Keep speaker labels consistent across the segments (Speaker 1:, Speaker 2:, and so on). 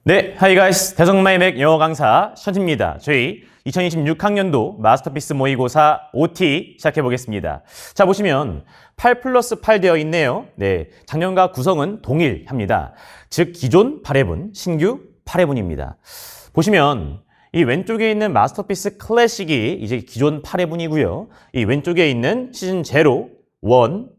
Speaker 1: 네, Hi guys. 대성마이 맥 영어 강사 션입니다. 저희 2026학년도 마스터피스 모의고사 OT 시작해 보겠습니다. 자, 보시면 8 플러스 8 되어 있네요. 네, 작년과 구성은 동일합니다. 즉, 기존 8회분, 신규 8회분입니다. 보시면 이 왼쪽에 있는 마스터피스 클래식이 이제 기존 8회분이고요. 이 왼쪽에 있는 시즌 0, 1,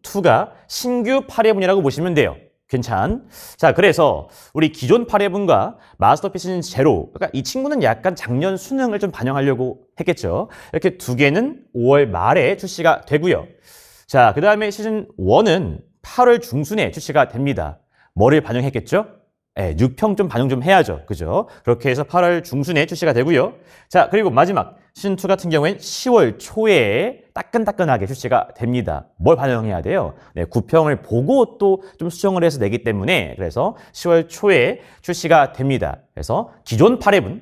Speaker 1: 2가 신규 8회분이라고 보시면 돼요. 괜찮? 자, 그래서 우리 기존 8회분과 마스터피스는 제로. 그러니까 이 친구는 약간 작년 수능을 좀 반영하려고 했겠죠. 이렇게 두 개는 5월 말에 출시가 되고요. 자, 그 다음에 시즌 1은 8월 중순에 출시가 됩니다. 뭐를 반영했겠죠? 네, 6평 좀 반영 좀 해야죠. 그죠? 그렇게 해서 8월 중순에 출시가 되고요. 자, 그리고 마지막 시즌2 같은 경우엔 10월 초에 따끈따끈하게 출시가 됩니다. 뭘 반영해야 돼요? 네, 9평을 보고 또 좀 수정을 해서 내기 때문에 그래서 10월 초에 출시가 됩니다. 그래서 기존 8회분,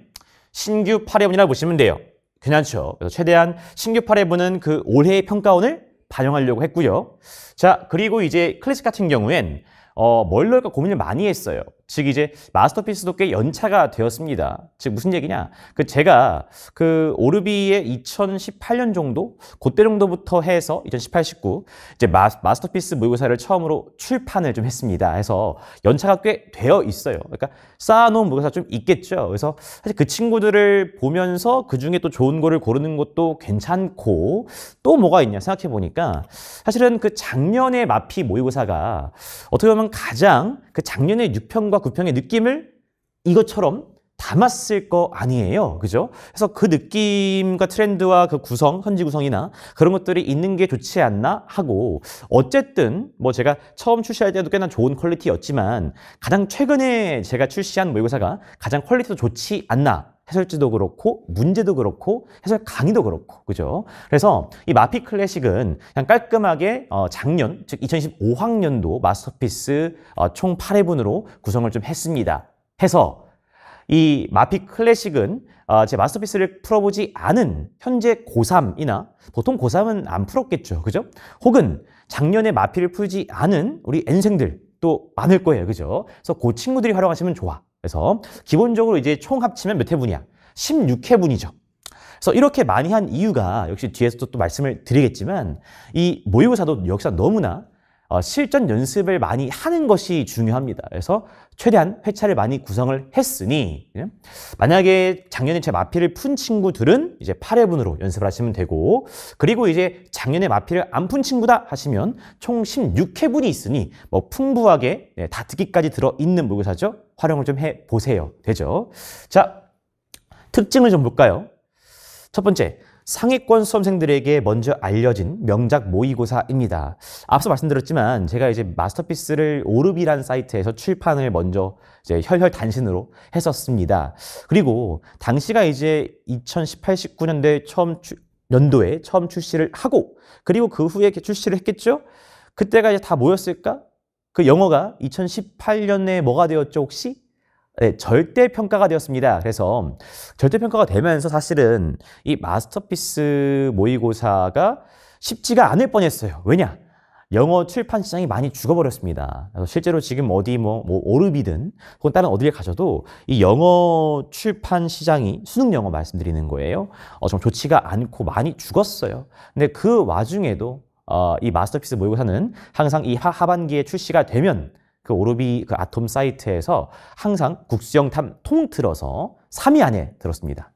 Speaker 1: 신규 8회분이라고 보시면 돼요. 괜찮죠? 그래서 최대한 신규 8회분은 그 올해의 평가원을 반영하려고 했고요. 자, 그리고 이제 클래식 같은 경우엔 뭘 넣을까 고민을 많이 했어요. 즉 이제 마스터피스도 꽤 연차가 되었습니다. 즉 무슨 얘기냐? 제가 오르비의 2018년 정도 그때 정도부터 해서 2018, 19 이제 마스터피스 모의고사를 처음으로 출판을 좀 했습니다. 해서 연차가 꽤 되어 있어요. 그러니까 쌓아놓은 모의고사 좀 있겠죠. 그래서 사실 그 친구들을 보면서 그 중에 또 좋은 거를 고르는 것도 괜찮고 또 뭐가 있냐 생각해 보니까 사실은 그 작년의 마피 모의고사가 어떻게 보면 가장 그 작년의 6평과 9평의 느낌을 이것처럼 담았을 거 아니에요. 그죠? 그래서 그 느낌과 트렌드와 그 구성, 현지 구성이나 그런 것들이 있는 게 좋지 않나 하고 어쨌든 뭐 제가 처음 출시할 때도 꽤나 좋은 퀄리티였지만 가장 최근에 제가 출시한 모의고사가 가장 퀄리티도 좋지 않나 해설지도 그렇고 문제도 그렇고 해설 강의도 그렇고 그죠? 그래서 이 마피 클래식은 그냥 깔끔하게 작년 즉 2025학년도 마스터피스 총 8회분으로 구성을 좀 했습니다. 해서 이 마피 클래식은 제 마스터피스를 풀어보지 않은 현재 고3이나 보통 고3은 안 풀었겠죠. 그죠? 혹은 작년에 마피를 풀지 않은 우리 N생들 또 많을 거예요. 그죠? 그래서 그 친구들이 활용하시면 좋아. 그래서 기본적으로 이제 총 합치면 몇 회분이야? 16회분이죠. 그래서 이렇게 많이 한 이유가 역시 뒤에서도 또 말씀을 드리겠지만 이 모의고사도 역시나 너무나 실전 연습을 많이 하는 것이 중요합니다. 그래서 최대한 회차를 많이 구성을 했으니 만약에 작년에 제 마피를 푼 친구들은 이제 8회분으로 연습을 하시면 되고 그리고 이제 작년에 마피를 안 푼 친구다 하시면 총 16회분이 있으니 뭐 풍부하게 다 듣기까지 들어있는 모의고사죠. 활용을 좀 해보세요. 되죠? 자, 특징을 좀 볼까요? 첫 번째, 상위권 수험생들에게 먼저 알려진 명작 모의고사입니다. 앞서 말씀드렸지만 제가 이제 마스터피스를 오르비란 사이트에서 출판을 먼저 이제 혈혈단신으로 했었습니다. 그리고 당시가 이제 2018, 19년도에 연도에 처음 출시를 하고 그리고 그 후에 출시를 했겠죠? 그때가 이제 다 뭐였을까? 그 영어가 2018년에 뭐가 되었죠 혹시? 네, 절대평가가 되었습니다. 그래서 절대평가가 되면서 사실은 이 마스터피스 모의고사가 쉽지가 않을 뻔했어요. 왜냐? 영어 출판 시장이 많이 죽어버렸습니다. 그래서 실제로 지금 어디 뭐 오르비든 혹은 다른 어디를 가셔도 이 영어 출판 시장이 수능 영어 말씀드리는 거예요. 좀 좋지가 않고 많이 죽었어요. 근데 그 와중에도 이 마스터피스 모의고사는 항상 이 하반기에 출시가 되면 그 오르비 그 아톰 사이트에서 항상 국수영탐 통틀어서 3위 안에 들었습니다.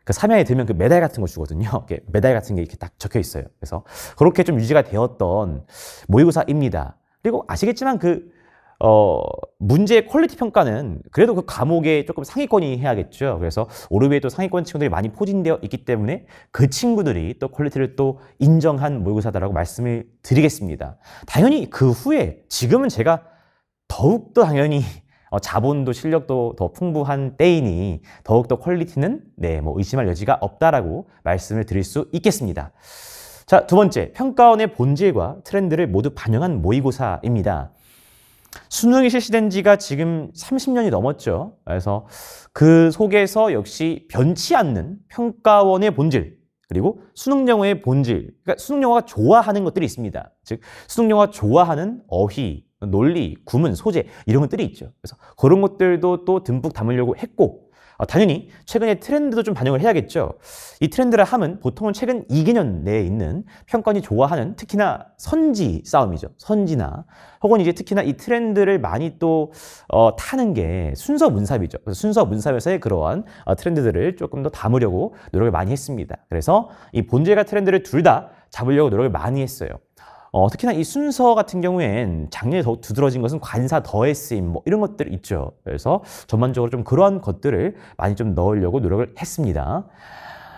Speaker 1: 그 3위 안에 들면 그 메달 같은 거 주거든요. 메달 같은 게 이렇게 딱 적혀 있어요. 그래서 그렇게 좀 유지가 되었던 모의고사입니다. 그리고 아시겠지만 문제의 퀄리티 평가는 그래도 그 과목에 조금 상위권이 해야겠죠. 그래서 오르비에 또 상위권 친구들이 많이 포진되어 있기 때문에 그 친구들이 또 퀄리티를 또 인정한 모의고사다라고 말씀을 드리겠습니다. 당연히 그 후에 지금은 제가 더욱더 당연히 자본도 실력도 더 풍부한 때이니 더욱더 퀄리티는 뭐 의심할 여지가 없다라고 말씀을 드릴 수 있겠습니다. 자, 두 번째, 평가원의 본질과 트렌드를 모두 반영한 모의고사입니다. 수능이 실시된 지가 지금 30년이 넘었죠. 그래서 그 속에서 역시 변치 않는 평가원의 본질 그리고 수능 영어의 본질, 그러니까 수능 영어가 좋아하는 것들이 있습니다. 즉 수능 영어가 좋아하는 어휘, 논리, 구문, 소재 이런 것들이 있죠. 그래서 그런 것들도 또 듬뿍 담으려고 했고 당연히 최근의 트렌드도 좀 반영을 해야겠죠. 이 트렌드라 함은 보통은 최근 2개년 내에 있는 평가원이 좋아하는 특히나 선지 싸움이죠. 선지나 혹은 이제 특히나 이 트렌드를 많이 또 타는 게 순서 문삽이죠. 그래서 순서 문삽에서의 그러한 트렌드들을 조금 더 담으려고 노력을 많이 했습니다. 그래서 이 본질과 트렌드를 둘 다 잡으려고 노력을 많이 했어요. 특히나 이 순서 같은 경우엔 작년에 더욱 두드러진 것은 관사 더해 쓰임 뭐 이런 것들 있죠. 그래서 전반적으로 좀 그러한 것들을 많이 좀 넣으려고 노력을 했습니다.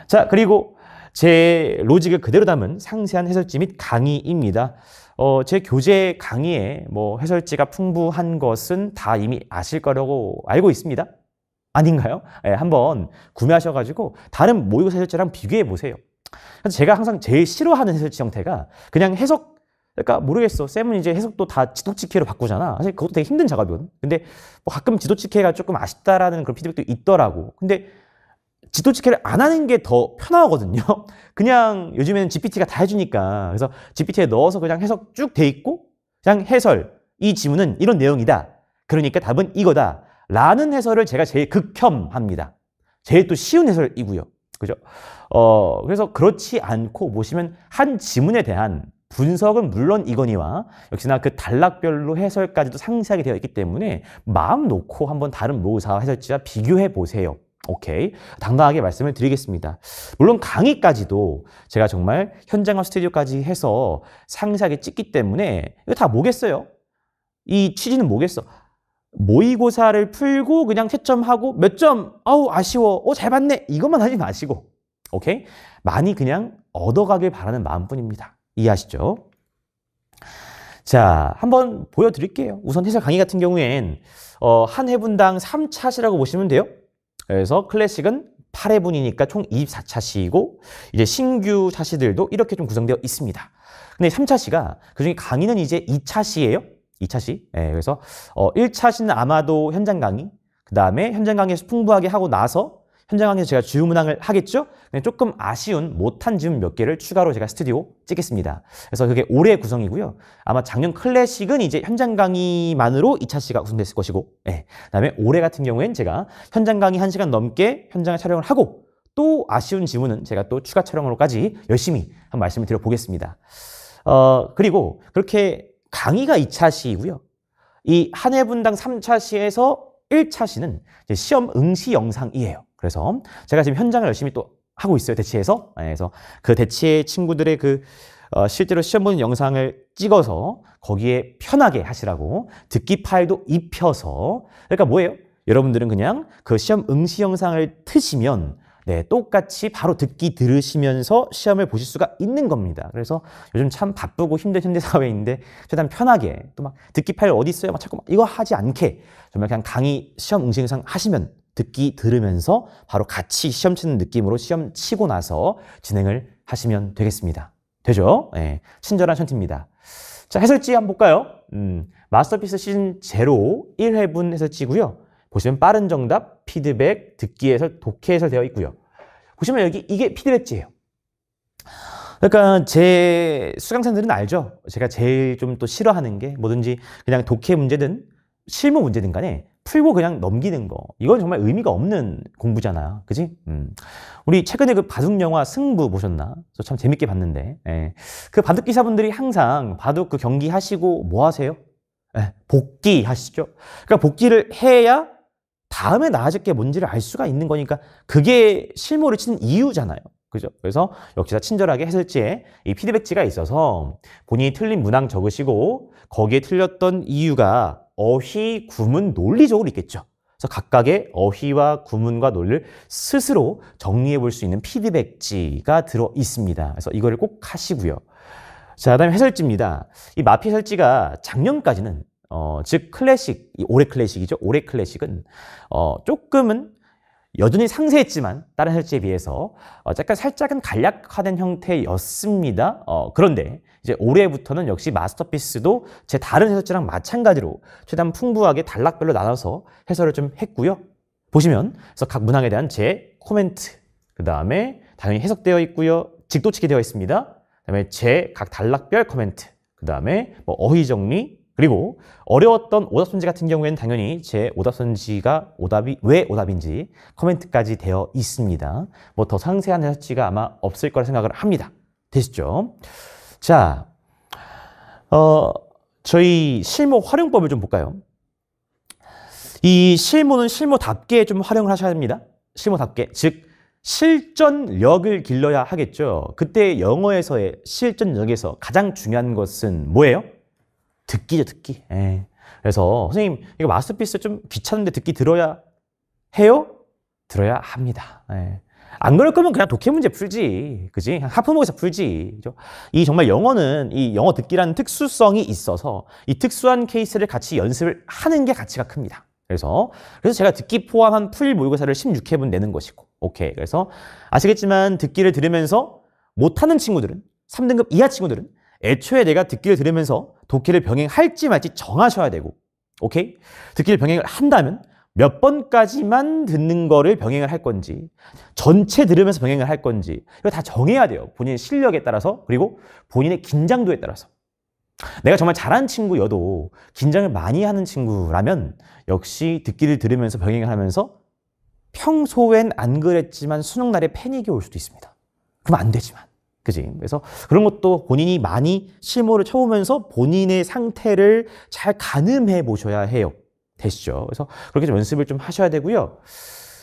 Speaker 1: 자, 그리고 제 로직을 그대로 담은 상세한 해설지 및 강의입니다. 제 교재 강의에 뭐 해설지가 풍부한 것은 다 이미 아실 거라고 알고 있습니다. 아닌가요? 네, 한번 구매하셔가지고 다른 모의고사 해설지랑 비교해 보세요. 그래서 제가 항상 제일 싫어하는 해설지 형태가 그냥 해석 그러니까 모르겠어. 쌤은 이제 해석도 다 지도치키로 바꾸잖아. 사실 그것도 되게 힘든 작업이거든. 근데 뭐 가끔 지도치키가 조금 아쉽다라는 그런 피드백도 있더라고. 근데 지도치키를 안 하는 게 더 편하거든요. 그냥 요즘에는 GPT가 다 해주니까. 그래서 GPT에 넣어서 그냥 해석 쭉 돼 있고 그냥 해설. 이 지문은 이런 내용이다. 그러니까 답은 이거다. 라는 해설을 제가 제일 극혐합니다. 제일 또 쉬운 해설이고요. 그죠? 그래서 그렇지 않고 보시면 한 지문에 대한 분석은 물론 이거니와 역시나 그 단락별로 해설까지도 상세하게 되어 있기 때문에 마음 놓고 한번 다른 모의고사 해설지와 비교해 보세요. 오케이. 당당하게 말씀을 드리겠습니다. 물론 강의까지도 제가 정말 현장감 스튜디오까지 해서 상세하게 찍기 때문에 이거 다 뭐겠어요? 이 취지는 뭐겠어? 모의고사를 풀고 그냥 채점하고 몇 점, 아우 아쉬워, 잘 봤네 이것만 하지 마시고 오케이? 많이 그냥 얻어가길 바라는 마음뿐입니다. 이해하시죠? 자, 한번 보여드릴게요. 우선 해설 강의 같은 경우엔 한 회분당 3차시라고 보시면 돼요. 그래서 클래식은 8회분이니까 총 24차시이고 이제 신규 차시들도 이렇게 좀 구성되어 있습니다. 근데 3차시가 그중에 강의는 이제 2차시예요. 2차시. 네, 그래서 1차시는 아마도 현장 강의, 그 다음에 현장 강의에서 풍부하게 하고 나서 현장 강의에서 제가 주문항을 하겠죠? 근데 조금 아쉬운 못한 질문 몇 개를 추가로 제가 스튜디오 찍겠습니다. 그래서 그게 올해 구성이고요. 아마 작년 클래식은 이제 현장 강의만으로 2차시가 구성됐을 것이고 그다음에 올해 같은 경우엔 제가 현장 강의 1시간 넘게 현장을 촬영을 하고 또 아쉬운 지문은 제가 또 추가 촬영으로까지 열심히 한번 말씀을 드려보겠습니다. 그리고 그렇게 강의가 2차시이고요. 이 한 회분당 3차시에서 1차시는 시험 응시 영상이에요. 그래서 제가 지금 현장을 열심히 또 하고 있어요. 대치해서. 그래서 그 대치의 친구들의 실제로 시험 보는 영상을 찍어서 거기에 편하게 하시라고 듣기 파일도 입혀서 그러니까 뭐예요? 여러분들은 그냥 그 시험 응시 영상을 트시면 똑같이 바로 듣기 들으시면서 시험을 보실 수가 있는 겁니다. 그래서 요즘 참 바쁘고 힘든 현대사회인데 최대한 편하게 또 막 듣기 파일 어디 있어요? 막 자꾸 이거 하지 않게 정말 그냥 강의 시험 응시 영상 하시면 듣기 들으면서 바로 같이 시험 치는 느낌으로 시험 치고 나서 진행을 하시면 되겠습니다. 되죠? 네, 친절한 션티입니다. 자, 해설지 한번 볼까요? 마스터피스 시즌 0 1회분 해설지고요. 보시면 빠른 정답, 피드백, 듣기 해설, 독해 해설 되어 있고요. 보시면 여기 이게 피드백지예요. 그러니까 제 수강생들은 알죠? 제가 제일 좀 또 싫어하는 게 뭐든지 그냥 독해 문제든 실무 문제든 간에 풀고 그냥 넘기는 거. 이건 정말 의미가 없는 공부잖아요. 그지? 우리 최근에 그 바둑 영화 승부 보셨나? 저 참 재밌게 봤는데. 그 바둑 기사분들이 항상 바둑 그 경기 하시고 뭐 하세요? 복기 하시죠? 그러니까 복기를 해야 다음에 나아질 게 뭔지를 알 수가 있는 거니까 그게 실무를 치는 이유잖아요. 그죠? 그래서 역시나 친절하게 해설지에 이 피드백지가 있어서 본인이 틀린 문항 적으시고 거기에 틀렸던 이유가 어휘, 구문, 논리적으로 있겠죠. 그래서 각각의 어휘와 구문과 논리를 스스로 정리해 볼 수 있는 피드백지가 들어 있습니다. 그래서 이거를 꼭 하시고요. 자, 그다음에 해설지입니다. 이 마피 해설지가 작년까지는 즉 클래식, 올해 클래식이죠. 올해 클래식은 조금은 여전히 상세했지만 다른 해설지에 비해서 약간 살짝은 간략화된 형태였습니다. 그런데 이제 올해부터는 역시 마스터피스도 제 다른 해설지랑 마찬가지로 최대한 풍부하게 단락별로 나눠서 해설을 좀 했고요. 보시면 그래서 각 문항에 대한 제 코멘트, 그 다음에 당연히 해석되어 있고요. 직도치기 되어 있습니다. 그 다음에 제 각 단락별 코멘트, 그 다음에 뭐 어휘 정리, 그리고 어려웠던 오답손지 같은 경우에는 당연히 제 오답손지가 왜 오답인지 코멘트까지 되어 있습니다. 뭐 더 상세한 해설지가 아마 없을 거라 생각을 합니다. 되시죠? 자, 저희 실무 활용법을 좀 볼까요? 이 실무는 실무답게 좀 활용을 하셔야 합니다. 실무답게. 즉, 실전력을 길러야 하겠죠. 그때 영어에서의 실전력에서 가장 중요한 것은 뭐예요? 듣기죠, 듣기. 그래서 선생님, 이거 마스터피스 좀 귀찮은데 듣기 들어야 해요? 들어야 합니다. 안 그럴 거면 그냥 독해 문제 풀지. 그지? 하프목에서 풀지. 그죠? 이 정말 영어는 이 영어 듣기라는 특수성이 있어서 이 특수한 케이스를 같이 연습을 하는 게 가치가 큽니다. 그래서 제가 듣기 포함한 풀 모의고사를 16회분 내는 것이고, 오케이. 그래서 아시겠지만 듣기를 들으면서 못하는 친구들은, 3등급 이하 친구들은 애초에 내가 듣기를 들으면서 독해를 병행할지 말지 정하셔야 되고, 오케이? 듣기를 병행을 한다면 몇 번까지만 듣는 거를 병행을 할 건지, 전체 들으면서 병행을 할 건지, 이거 다 정해야 돼요. 본인의 실력에 따라서, 그리고 본인의 긴장도에 따라서. 내가 정말 잘하는 친구여도 긴장을 많이 하는 친구라면 역시 듣기를 들으면서 병행을 하면서 평소엔 안 그랬지만 수능날에 패닉이 올 수도 있습니다. 그럼 안 되지만. 그지? 그래서 그런 것도 본인이 많이 실무를 쳐보면서 본인의 상태를 잘 가늠해 보셔야 해요. 되시죠? 그래서 그렇게 좀 연습을 좀 하셔야 되고요.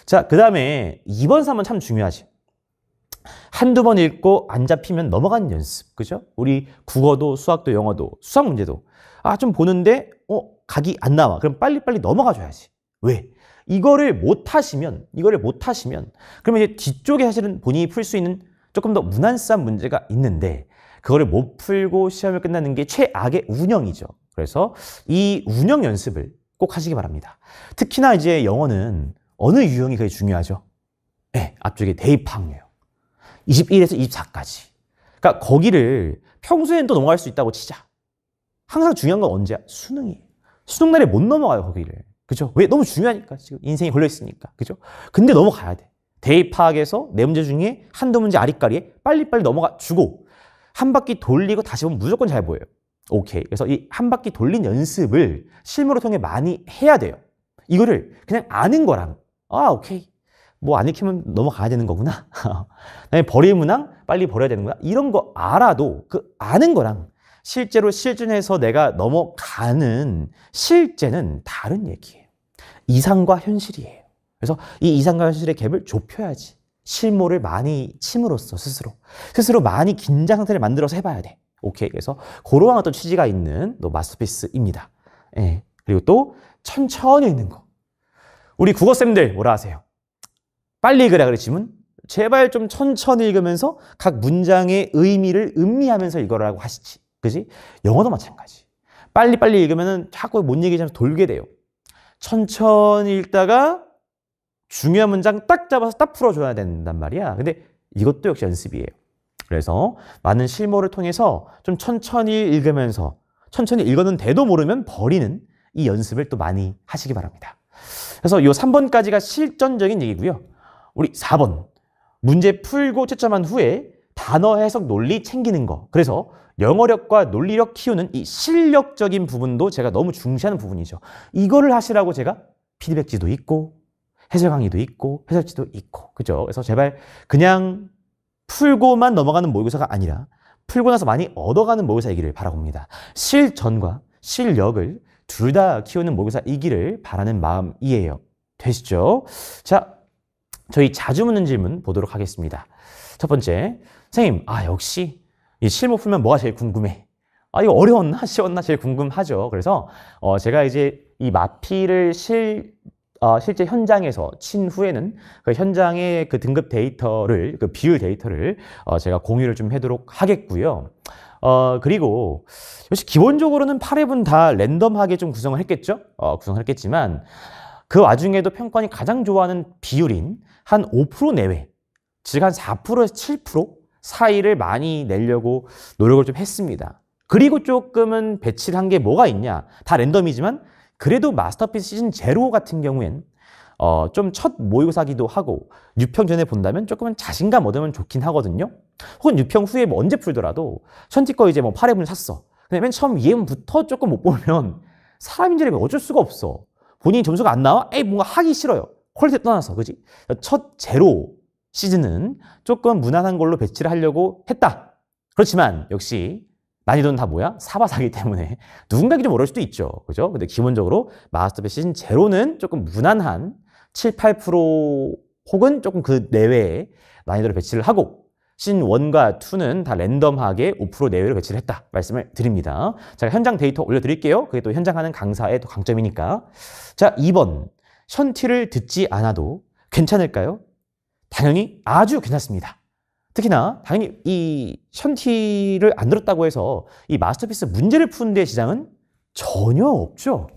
Speaker 1: 자, 그 다음에 2번, 3번 참 중요하지. 한두 번 읽고 안 잡히면 넘어가는 연습. 그죠? 우리 국어도 수학도 영어도 수학 문제도 좀 보는데 각이 안 나와. 그럼 빨리빨리 넘어가 줘야지. 왜? 이거를 못 하시면 그러면 이제 뒤쪽에 사실은 본인이 풀 수 있는 조금 더 무난한 문제가 있는데 그거를 못 풀고 시험을 끝나는 게 최악의 운영이죠. 그래서 이 운영 연습을 꼭 하시기 바랍니다. 특히나 이제 영어는 어느 유형이 그게 중요하죠? 네, 앞쪽에 대입학이에요. 21에서 24까지. 그러니까 거기를 평소엔 또 넘어갈 수 있다고 치자. 항상 중요한 건 언제야? 수능이에요. 수능날에 못 넘어가요, 거기를. 그죠? 왜? 너무 중요하니까. 지금 인생이 걸려있으니까. 그죠? 근데 넘어가야 돼. 대입 파악에서 네 문제 중에 한두 문제 아리까리에 빨리빨리 넘어가 주고 한 바퀴 돌리고 다시 보면 무조건 잘 보여요. 오케이. 그래서 이 한 바퀴 돌린 연습을 실무를 통해 많이 해야 돼요. 이거를 그냥 아는 거랑 오케이. 뭐 안 익히면 넘어가야 되는 거구나. 버릴 문항 빨리 버려야 되는 거야. 이런 거 알아도 그 아는 거랑 실제로 실전에서 내가 넘어가는 실제는 다른 얘기예요. 이상과 현실이에요. 그래서 이 이상과 현실의 갭을 좁혀야지. 실무를 많이 침으로써 스스로 많이 긴장 상태를 만들어서 해봐야 돼. 오케이. 그래서 그러한 어떤 취지가 있는 또 마스터피스입니다. 예. 그리고 또 천천히 읽는 거. 우리 국어쌤들 뭐라 하세요? 빨리 읽으라 그랬지만 제발 좀 천천히 읽으면서 각 문장의 의미를 음미하면서 읽어라고 하시지. 그지? 영어도 마찬가지. 빨리빨리 읽으면 자꾸 못 얘기하면서 돌게 돼요. 천천히 읽다가 중요한 문장 딱 잡아서 딱 풀어줘야 된단 말이야. 근데 이것도 역시 연습이에요. 그래서 많은 실무를 통해서 좀 천천히 읽으면서 천천히 읽었는데도 모르면 버리는 이 연습을 또 많이 하시기 바랍니다. 그래서 이 3번까지가 실전적인 얘기고요. 우리 4번 문제 풀고 채점한 후에 단어 해석 논리 챙기는 거. 그래서 영어력과 논리력 키우는 이 실력적인 부분도 제가 너무 중시하는 부분이죠. 이거를 하시라고 제가 피드백지도 있고 해설 강의도 있고 해설지도 있고 그죠? 그래서 제발 그냥 풀고만 넘어가는 모의고사가 아니라 풀고 나서 많이 얻어가는 모의고사이기를 바라봅니다. 실전과 실력을 둘 다 키우는 모의고사이기를 바라는 마음이에요. 되시죠? 자, 저희 자주 묻는 질문 보도록 하겠습니다. 첫 번째, 선생님, 역시 이 실무 풀면 뭐가 제일 궁금해? 이거 어려웠나? 쉬웠나? 제일 궁금하죠. 그래서 제가 이제 이 마피를 실제 현장에서 친 후에는 그 현장의 그 등급 데이터를, 그 비율 데이터를 제가 공유를 좀 하도록 하겠고요. 그리고 역시 기본적으로는 8회분 다 랜덤하게 좀 구성을 했겠죠? 구성을 했겠지만 그 와중에도 평가원이 가장 좋아하는 비율인 한 5% 내외, 즉 한 4%에서 7% 사이를 많이 내려고 노력을 좀 했습니다. 그리고 조금은 배치를 한 게 뭐가 있냐? 다 랜덤이지만 그래도 마스터피스 시즌 0 같은 경우엔 좀 첫 모의고사기도 하고 6평 전에 본다면 조금은 자신감 얻으면 좋긴 하거든요. 혹은 6평 후에 뭐 언제 풀더라도 션티 거 이제 뭐 8회분 샀어. 근데 맨 처음 예문부터 조금 못 보면 사람인지라면 어쩔 수가 없어. 본인이 점수가 안 나와? 에이, 뭔가 하기 싫어요. 퀄리티 떠나서, 그지? 첫 제로 시즌은 조금 무난한 걸로 배치를 하려고 했다. 그렇지만 역시 난이도는 다 뭐야? 사바사기 때문에 누군가에게 좀 어려울 수도 있죠. 그죠? 근데 기본적으로 마스터패스 시즌 제로는 조금 무난한 7, 8% 혹은 조금 그 내외의 난이도를 배치를 하고 시즌 1과 2는 다 랜덤하게 5% 내외로 배치를 했다 말씀을 드립니다. 제가 현장 데이터 올려드릴게요. 그게 또 현장 하는 강사의 또 강점이니까. 자, 2번. 션티를 듣지 않아도 괜찮을까요? 당연히 아주 괜찮습니다. 특히나 당연히 이 션티를 안 들었다고 해서 이 마스터피스 문제를 푸는 데 지장은 전혀 없죠.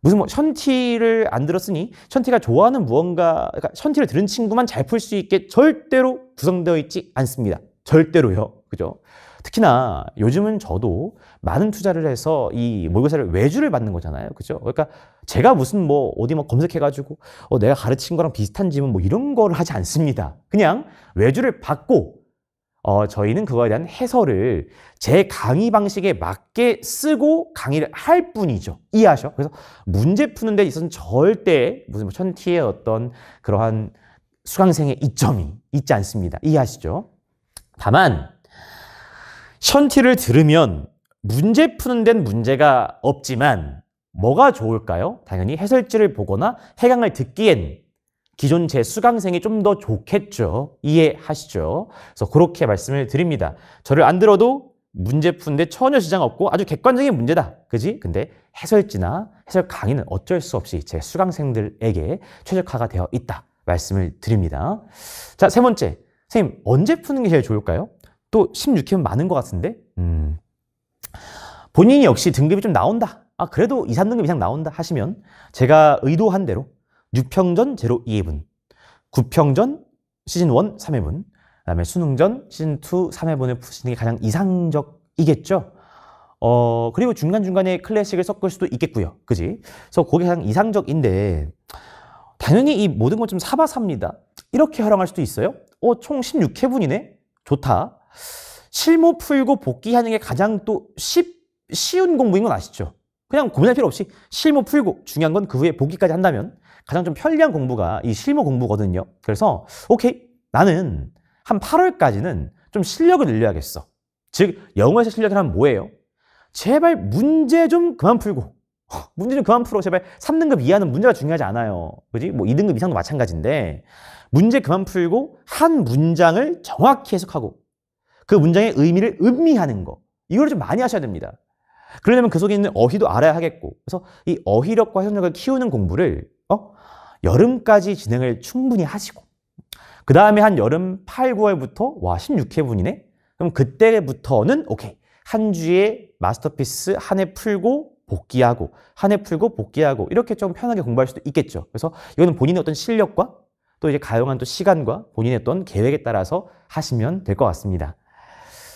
Speaker 1: 무슨 뭐 션티를 안 들었으니 션티가 좋아하는 무언가, 그러니까 션티를 들은 친구만 잘 풀 수 있게 절대로 구성되어 있지 않습니다. 절대로요. 그죠? 특히나 요즘은 저도 많은 투자를 해서 이 모의고사를 외주를 받는 거잖아요. 그죠? 그러니까 제가 무슨 뭐 어디 뭐 검색해가지고 내가 가르친 거랑 비슷한 지문 뭐 이런 거를 하지 않습니다. 그냥 외주를 받고 저희는 그거에 대한 해설을 제 강의 방식에 맞게 쓰고 강의를 할 뿐이죠. 이해하셔? 그래서 문제 푸는 데 있어서는 절대 무슨 션티의 어떤 그러한 수강생의 이점이 있지 않습니다. 이해하시죠? 다만 션티를 들으면 문제 푸는 데는 문제가 없지만 뭐가 좋을까요? 당연히 해설지를 보거나 해강을 듣기엔 기존 제 수강생이 좀 더 좋겠죠. 이해하시죠? 그래서 그렇게 말씀을 드립니다. 저를 안 들어도 문제 푸는데 전혀 지장 없고 아주 객관적인 문제다. 그지? 근데 해설지나 해설 강의는 어쩔 수 없이 제 수강생들에게 최적화가 되어 있다. 말씀을 드립니다. 자, 세 번째. 선생님, 언제 푸는 게 제일 좋을까요? 또 16회면 많은 것 같은데? 본인이 역시 등급이 좀 나온다. 그래도 2, 3등급 이상 나온다 하시면 제가 의도한 대로 6평전 제로 2회분, 9평전 시즌 1 3회분, 그다음에 수능전 시즌 2 3회분을 푸시는 게 가장 이상적이겠죠. 그리고 중간중간에 클래식을 섞을 수도 있겠고요. 그지? 그래서 그게 가장 이상적인데 당연히 이 모든 건 좀 사바사입니다. 이렇게 활용할 수도 있어요. 총 16회분이네? 좋다. 실무 풀고 복귀하는 게 가장 또 쉬운 공부인 건 아시죠? 그냥 고민할 필요 없이 실무 풀고 중요한 건 그 후에 복귀까지 한다면 가장 좀 편리한 공부가 이 실무 공부거든요. 그래서 오케이, 나는 한 8월까지는 좀 실력을 늘려야겠어. 즉 영어에서 실력을 하면 뭐예요? 제발 문제 좀 그만 풀고 문제 좀 그만 풀어. 제발 3등급 이하는 문제가 중요하지 않아요. 그지? 뭐 2등급 이상도 마찬가지인데 문제 그만 풀고 한 문장을 정확히 해석하고 그 문장의 의미를 음미하는 거, 이걸 좀 많이 하셔야 됩니다. 그러려면 그 속에 있는 어휘도 알아야 하겠고, 그래서 이 어휘력과 해석력을 키우는 공부를 여름까지 진행을 충분히 하시고 그 다음에 한 여름 8, 9월부터 와 16회분이네? 그럼 그때부터는 오케이, 한 주에 마스터피스 한 해 풀고 복귀하고 한 해 풀고 복귀하고 이렇게 좀 편하게 공부할 수도 있겠죠. 그래서 이거는 본인의 어떤 실력과 또 이제 가용한 또 시간과 본인의 어떤 계획에 따라서 하시면 될 것 같습니다.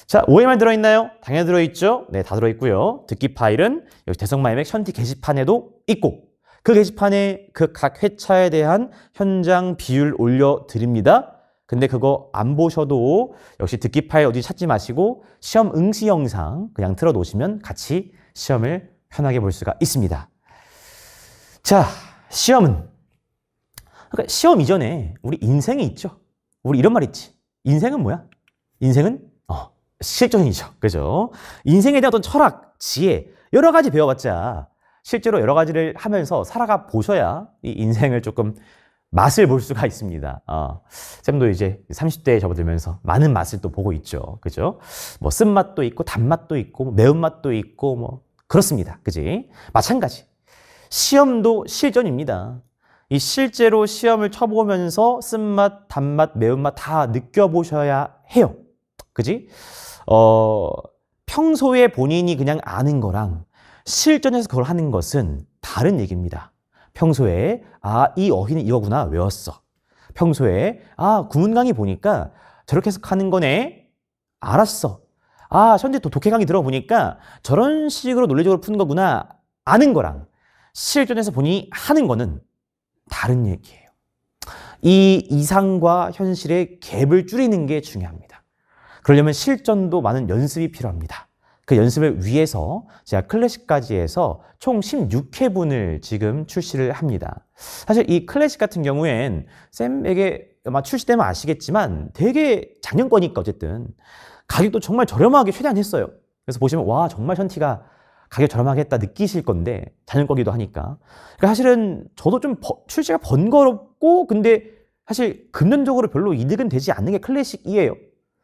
Speaker 1: 자, OMR 들어있나요? 당연히 들어있죠? 네, 다 들어있고요. 듣기 파일은 여기 대성마이맥 션티 게시판에도 있고 그 게시판에 그 각 회차에 대한 현장 비율 올려드립니다. 근데 그거 안 보셔도 역시 듣기 파일 어디 찾지 마시고 시험 응시 영상 그냥 틀어놓으시면 같이 시험을 편하게 볼 수가 있습니다. 자, 시험은 그러니까 시험 이전에 우리 인생이 있죠. 우리 이런 말 있지. 인생은 뭐야? 인생은 실전이죠. 그죠? 인생에 대한 어떤 철학, 지혜 여러 가지 배워봤자 실제로 여러 가지를 하면서 살아가 보셔야 이 인생을 조금 맛을 볼 수가 있습니다. 쌤도 이제 30대에 접어들면서 많은 맛을 또 보고 있죠. 그죠? 뭐 쓴맛도 있고 단맛도 있고 매운맛도 있고 뭐 그렇습니다. 그지? 마찬가지. 시험도 실전입니다. 이 실제로 시험을 쳐보면서 쓴맛, 단맛, 매운맛 다 느껴보셔야 해요. 그지? 평소에 본인이 그냥 아는 거랑 실전에서 그걸 하는 것은 다른 얘기입니다. 평소에 이 어휘는 이거구나 외웠어. 평소에 구문 강의 보니까 저렇게 해석하는 거네. 알았어. 현재 또 독해 강의 들어보니까 저런 식으로 논리적으로 푸는 거구나. 아는 거랑 실전에서 본인이 하는 거는 다른 얘기예요. 이 이상과 현실의 갭을 줄이는 게 중요합니다. 그러려면 실전도 많은 연습이 필요합니다. 그 연습을 위해서 제가 클래식까지 해서 총 16회분을 지금 출시를 합니다. 사실 이 클래식 같은 경우엔 쌤에게 아마 출시되면 아시겠지만 되게 작년 거니까 어쨌든 가격도 정말 저렴하게 최대한 했어요. 그래서 보시면 와 정말 션티가 가격 저렴하게 했다 느끼실 건데 작년 거기도 하니까. 그러니까 사실은 저도 좀 출시가 번거롭고 근데 사실 금전적으로 별로 이득은 되지 않는 게 클래식이에요.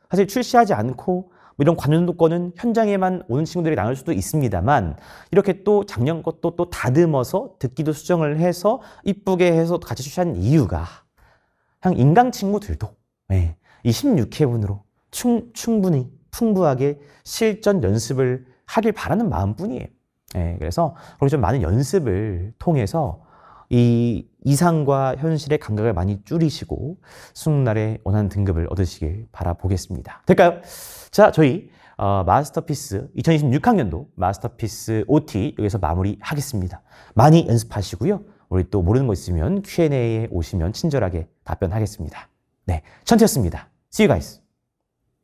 Speaker 1: 사실 출시하지 않고 뭐 이런 관련도권은 현장에만 오는 친구들이 나눌 수도 있습니다만 이렇게 또 작년 것도 또 다듬어서 듣기도 수정을 해서 이쁘게 해서 같이 출시한 이유가 그냥 인강 친구들도 이 16회분으로 충분히 풍부하게 실전 연습을 하길 바라는 마음뿐이에요. 그래서 그렇게 좀 많은 연습을 통해서 이 이상과 현실의 감각을 많이 줄이시고 수능날에 원하는 등급을 얻으시길 바라보겠습니다. 될까요? 자, 저희 마스터피스 2026학년도 마스터피스 OT 여기서 마무리하겠습니다. 많이 연습하시고요. 우리 또 모르는 거 있으면 Q&A에 오시면 친절하게 답변하겠습니다. 네, 션티였습니다. See you guys.